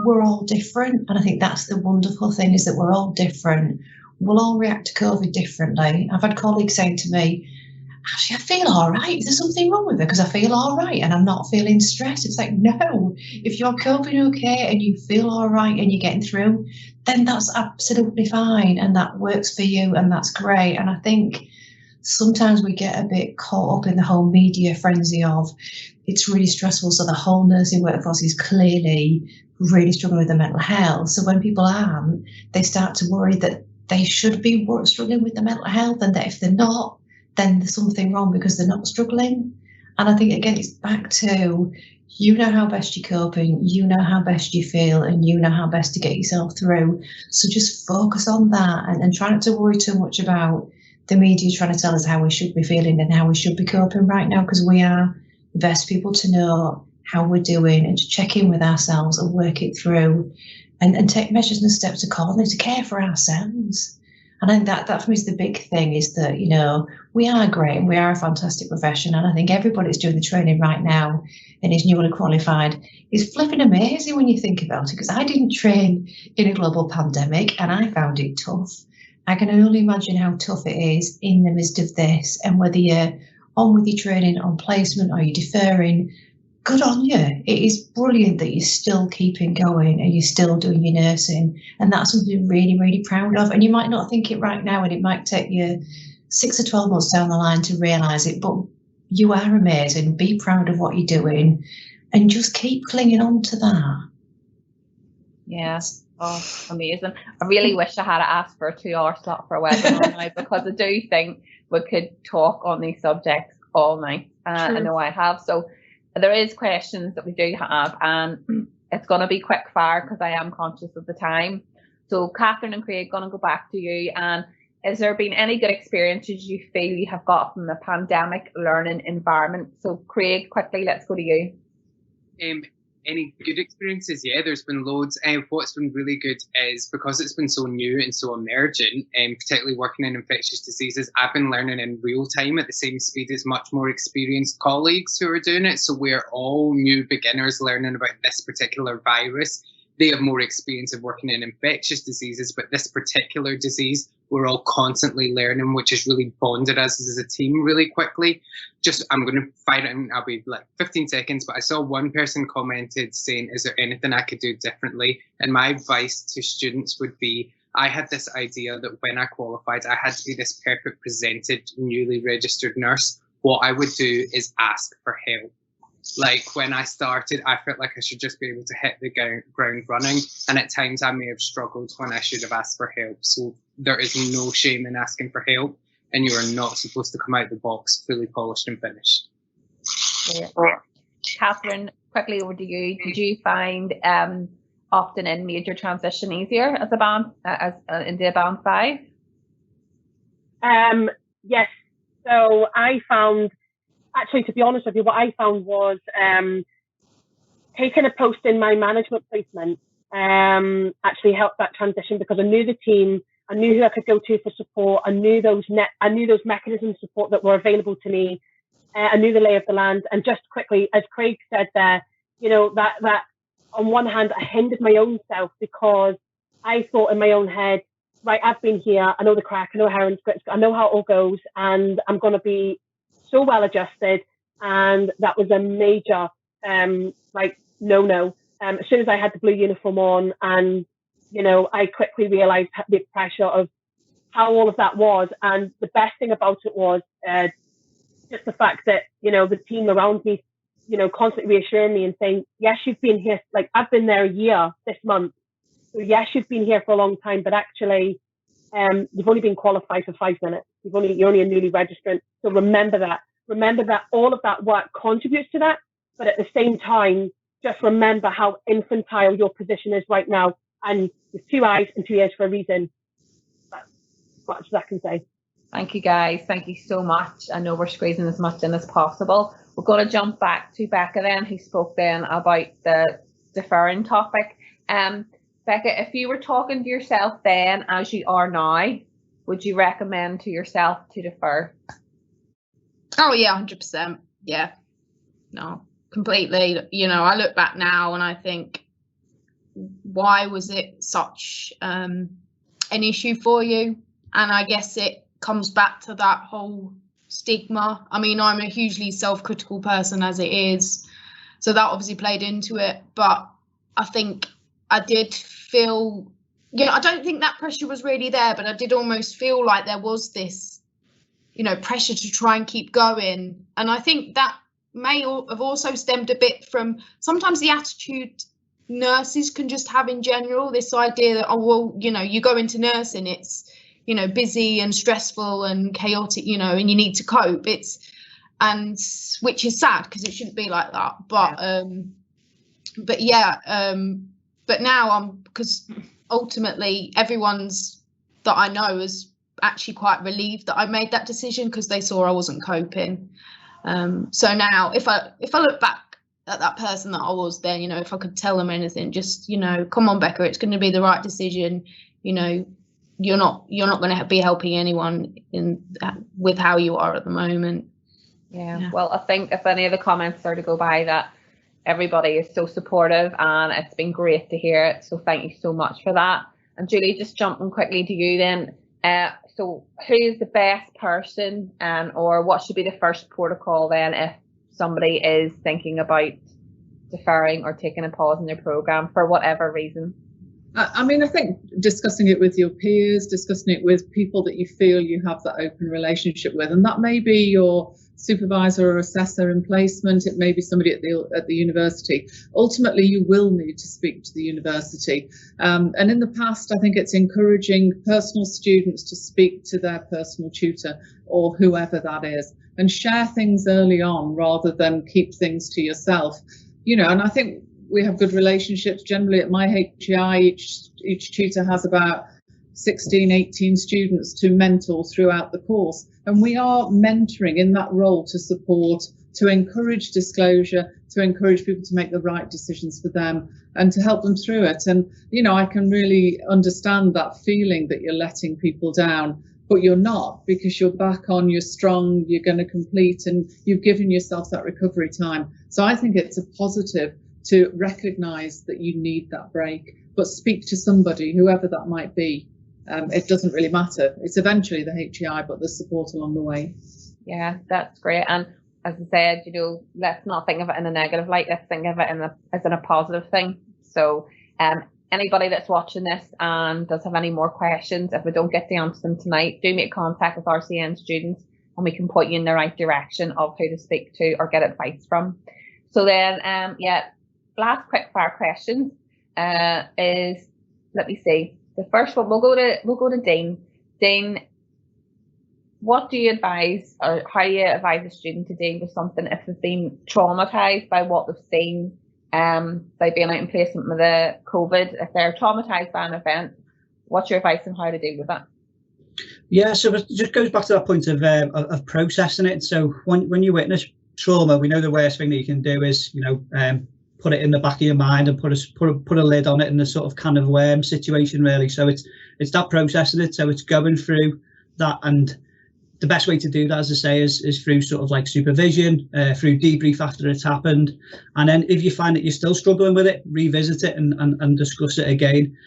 Speaker 7: We're all different, and I think that's the wonderful thing, is that we're all different. We'll all react to COVID differently. I've had colleagues saying to me, actually, I feel all right. There's something wrong with it because I feel all right and I'm not feeling stressed. It's like, no, if you're coping okay and you feel all right and you're getting through, then that's absolutely fine and that works for you and that's great. And I think sometimes we get a bit caught up in the whole media frenzy of it's really stressful. So the whole nursing workforce is clearly really struggling with their mental health. So when people aren't, they start to worry that they should be struggling with their mental health, and that if they're not, then there's something wrong because they're not struggling. And I think, again, it's back to, you know how best you're coping, you know how best you feel, and you know how best to get yourself through. So just focus on that and try not to worry too much about the media trying to tell us how we should be feeling and how we should be coping right now, because we are the best people to know how we're doing and to check in with ourselves and work it through and take measures and steps accordingly to care for ourselves. And I think that for me is the big thing, is that, we are great and we are a fantastic profession. And I think everybody that's doing the training right now and is newly qualified is flipping amazing when you think about it, because I didn't train in a global pandemic and I found it tough. I can only imagine how tough it is in the midst of this, and whether you're on with your training, on placement, or you're deferring, good on you. It is brilliant that you're still keeping going and you're still doing your nursing, and that's something I'm really, really proud of. And you might not think it right now, and it might take you 6 or 12 months down the line to realise it, but you are amazing. Be proud of what you're doing and just keep clinging on to that.
Speaker 1: Yes. Oh, amazing. I really wish I had asked for a 2-hour slot for a webinar now, because I do think we could talk on these subjects all night. I know I have. So there is questions that we do have, and it's going to be quick fire because I am conscious of the time. So Catherine and Craig, going to go back to you. And has there been any good experiences you feel you have got from the pandemic learning environment? So Craig, quickly, let's go to you.
Speaker 2: Any good experiences? Yeah, there's been loads. What's been really good is, because it's been so new and so emergent, particularly working in infectious diseases, I've been learning in real time at the same speed as much more experienced colleagues who are doing it. So we're all new beginners learning about this particular virus. They have more experience of working in infectious diseases, but this particular disease, we're all constantly learning, which has really bonded us as a team really quickly. I'm going to fire it in, I'll be like 15 seconds, but I saw one person commented saying, is there anything I could do differently? And my advice to students would be, I had this idea that when I qualified, I had to be this perfect presented, newly registered nurse. What I would do is ask for help. Like when I started, I felt like I should just be able to hit the ground running. And at times I may have struggled when I should have asked for help. So there is no shame in asking for help. And you are not supposed to come out of the box fully polished and finished.
Speaker 1: Yeah. Catherine, quickly over to you. Did you find opting in major transition easier as a band, into a band 5?
Speaker 3: Yes. So I found, actually, to be honest with you, what I found was taking a post in my management placement actually helped that transition, because I knew the team, I knew who I could go to for support, I knew those mechanisms of support that were available to me, I knew the lay of the land. And just quickly, as Craig said there, that on one hand I hindered my own self, because I thought in my own head, right, I've been here, I know the crack, I know how I know how it all goes, and I'm going to be so well adjusted. And that was a major no. As soon as I had the blue uniform on, and I quickly realized the pressure of how all of that was. And the best thing about it was just the fact that the team around me constantly reassuring me and saying, yes, you've been here, like I've been there a year this month, so yes, you've been here for a long time, but actually you've only been qualified for 5 minutes. You're only a newly registrant. So remember that all of that work contributes to that. But at the same time, just remember how infantile your position is right now. And with 2 eyes and 2 ears for a reason. That's as much as I can say.
Speaker 1: Thank you, guys. Thank you so much. I know we're squeezing as much in as possible. We're going to jump back to Becca then, who spoke then about the deferring topic. Becca, if you were talking to yourself then as you are now, would you recommend to yourself to defer?
Speaker 4: Oh yeah, 100%. Yeah, no, completely. You know, I look back now and I think, why was it such an issue for you? And I guess it comes back to that whole stigma. I mean, I'm a hugely self-critical person as it is, so that obviously played into it. But I think I did feel, you know, I don't think that pressure was really there, but I did almost feel like there was this, you know, pressure to try and keep going. And I think that may have also stemmed a bit from sometimes the attitude nurses can just have in general, this idea that, oh, well, you know, you go into nursing, it's, you know, busy and stressful and chaotic, you know, and you need to cope. And which is sad because it shouldn't be like that. But but now because ultimately everyone's that I know is actually quite relieved that I made that decision because they saw I wasn't coping. So now if I look back at that person that I was then, you know, if I could tell them anything, just, you know, come on, Becca, it's going to be the right decision. You know, you're not going to be helping anyone with how you are at the moment.
Speaker 1: Yeah. Well, I think if any of the comments are to go by, that everybody is so supportive and it's been great to hear it. So thank you so much for that. And Julie, just jumping quickly to you then. So who is the best person or what should be the first protocol then if somebody is thinking about deferring or taking a pause in their programme for whatever reason?
Speaker 5: I mean, I think discussing it with your peers, discussing it with people that you feel you have that open relationship with, and that may be your supervisor or assessor in placement, it may be somebody at the university. Ultimately, you will need to speak to the university. And in the past, I think it's encouraging personal students to speak to their personal tutor or whoever that is and share things early on rather than keep things to yourself. You know, and I think we have good relationships. Generally at my HEI, each tutor has about 16, 18 students to mentor throughout the course. And we are mentoring in that role to support, to encourage disclosure, to encourage people to make the right decisions for them and to help them through it. And, you know, I can really understand that feeling that you're letting people down, but you're not, because you're back on, you're strong, you're going to complete, and you've given yourself that recovery time. So I think it's a positive to recognise that you need that break, but speak to somebody, whoever that might be. It doesn't really matter. It's eventually the HEI, but there's support along the way. Yeah,
Speaker 1: that's great. And as I said, you know, let's not think of it in a negative light. Let's think of it as in a positive thing. So anybody that's watching this and does have any more questions, if we don't get to answer them tonight, do make contact with RCN students and we can point you in the right direction of who to speak to or get advice from. So then, last quick fire questions is, let me see. The first one, we'll go to Dean. Dean, what do you advise, or how do you advise a student to deal with something if they've been traumatised by what they've seen, by being out in placement with the COVID? If they're traumatised by an event, what's your advice on how to deal with that?
Speaker 6: Yeah, so it just goes back to that point of processing it. So when you witness trauma, we know the worst thing that you can do is, you know, put it in the back of your mind and put a lid on it in a sort of can of worms situation, really. So it's that processing it. So it's going through that, and the best way to do that, as I say, is through sort of like supervision, through debrief after it's happened, and then if you find that you're still struggling with it, revisit it and discuss it again.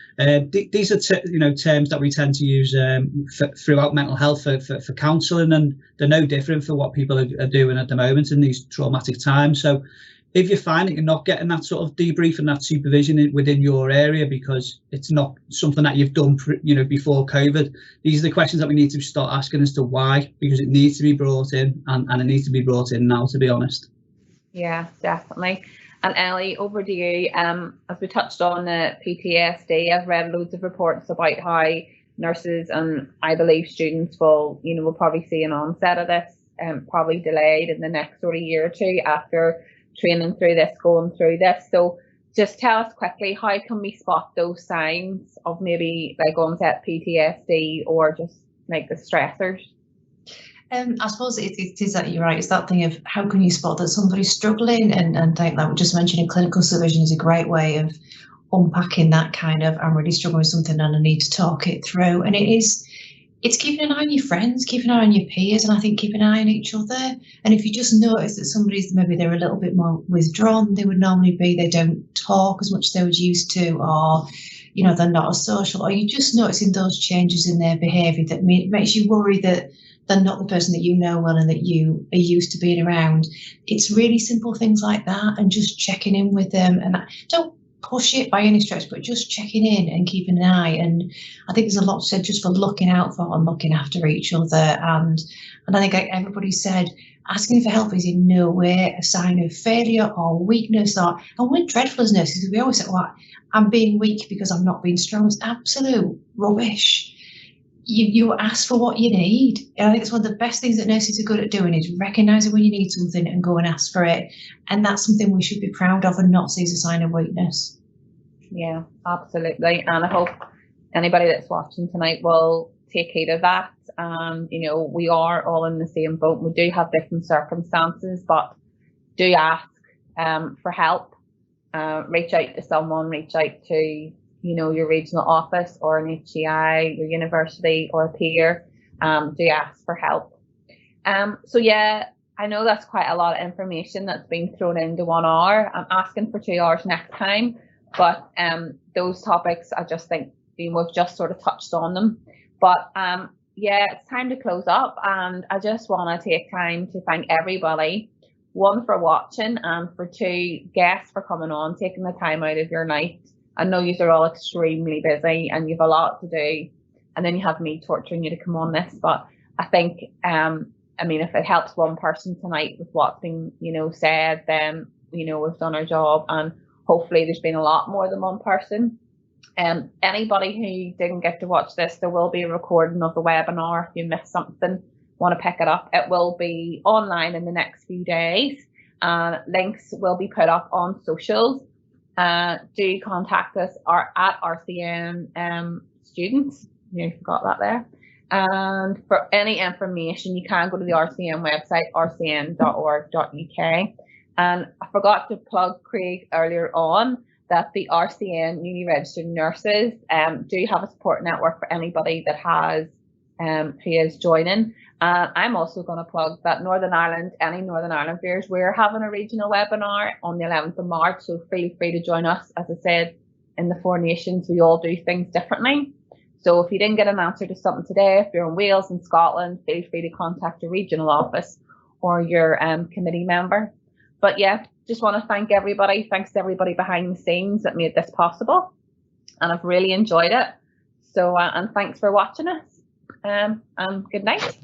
Speaker 6: These are terms that we tend to use throughout mental health for counselling, and they're no different for what people are doing at the moment in these traumatic times. So if you find that you're not getting that sort of debrief and that supervision within your area because it's not something that you've done, before COVID, these are the questions that we need to start asking as to why, because it needs to be brought in, and it needs to be brought in now, to be honest.
Speaker 1: Yeah, definitely. And Ellie, over to you. As we touched on the PTSD, I've read loads of reports about how nurses and I believe students will probably see an onset of this, probably delayed in the next sort of year or two after training through this, going through this. So just tell us quickly, how can we spot those signs of maybe like onset PTSD or just like the stressors?
Speaker 7: I suppose it is that you're right. It's that thing of how can you spot that somebody's struggling, and I think like we just mentioned, clinical supervision is a great way of unpacking that kind of, I'm really struggling with something and I need to talk it through. And it's keeping an eye on your friends, keeping an eye on your peers, and I think keeping an eye on each other. And if you just notice that somebody's, maybe they're a little bit more withdrawn than they would normally be, they don't talk as much as they would used to, or you know, they're not as social, or you're just noticing those changes in their behaviour that makes you worry that they're not the person that you know well and that you are used to being around. It's really simple things like that, and just checking in with them. And don't push it by any stretch, but just checking in and keeping an eye. And I think there's a lot said just for looking out for and looking after each other. And I think, like everybody said, asking for help is in no way a sign of failure or weakness. And we're dreadful as nurses. We always say, well, I'm being weak because I'm not being strong. It's absolute rubbish. You ask for what you need. And I think it's one of the best things that nurses are good at doing, is recognising when you need something and go and ask for it. And that's something we should be proud of and not see as a sign of weakness.
Speaker 1: Yeah, absolutely. And I hope anybody that's watching tonight will take heed of that. You know, we are all in the same boat. We do have different circumstances, but do ask for help. Reach out to someone, reach out to, you know, your regional office or an HCI, your university or a peer. Do ask for help. So yeah, I know that's quite a lot of information that's been thrown into 1 hour. I'm asking for 2 hours next time, but those topics, I just think we've just sort of touched on them. But yeah, it's time to close up, and I just want to take time to thank everybody, 1 for watching, and for 2 guests for coming on, taking the time out of your night. I know you are all extremely busy and you've a lot to do, and then you have me torturing you to come on this. But I think, I mean, if it helps 1 person tonight with what's been, you know, said, then, you know, we've done our job, and hopefully there's been a lot more than 1 person. Anybody who didn't get to watch this, there will be a recording of the webinar. If you missed something, want to pick it up, it will be online in the next few days. Links will be put up on socials. Do contact us at RCN students. You forgot that there. And for any information, you can go to the RCN website, rcn.org.uk. And I forgot to plug, Craig, earlier on, that the RCN newly registered nurses do have a support network for anybody that has who is joining. I'm also going to plug that Northern Ireland, any Northern Ireland viewers, we're having a regional webinar on the 11th of March, so feel free to join us. As I said, in the 4 nations, we all do things differently. So if you didn't get an answer to something today, if you're in Wales and Scotland, feel free to contact your regional office or your committee member. But yeah, just want to thank everybody. Thanks to everybody behind the scenes that made this possible. And I've really enjoyed it. So, and thanks for watching us. And good night.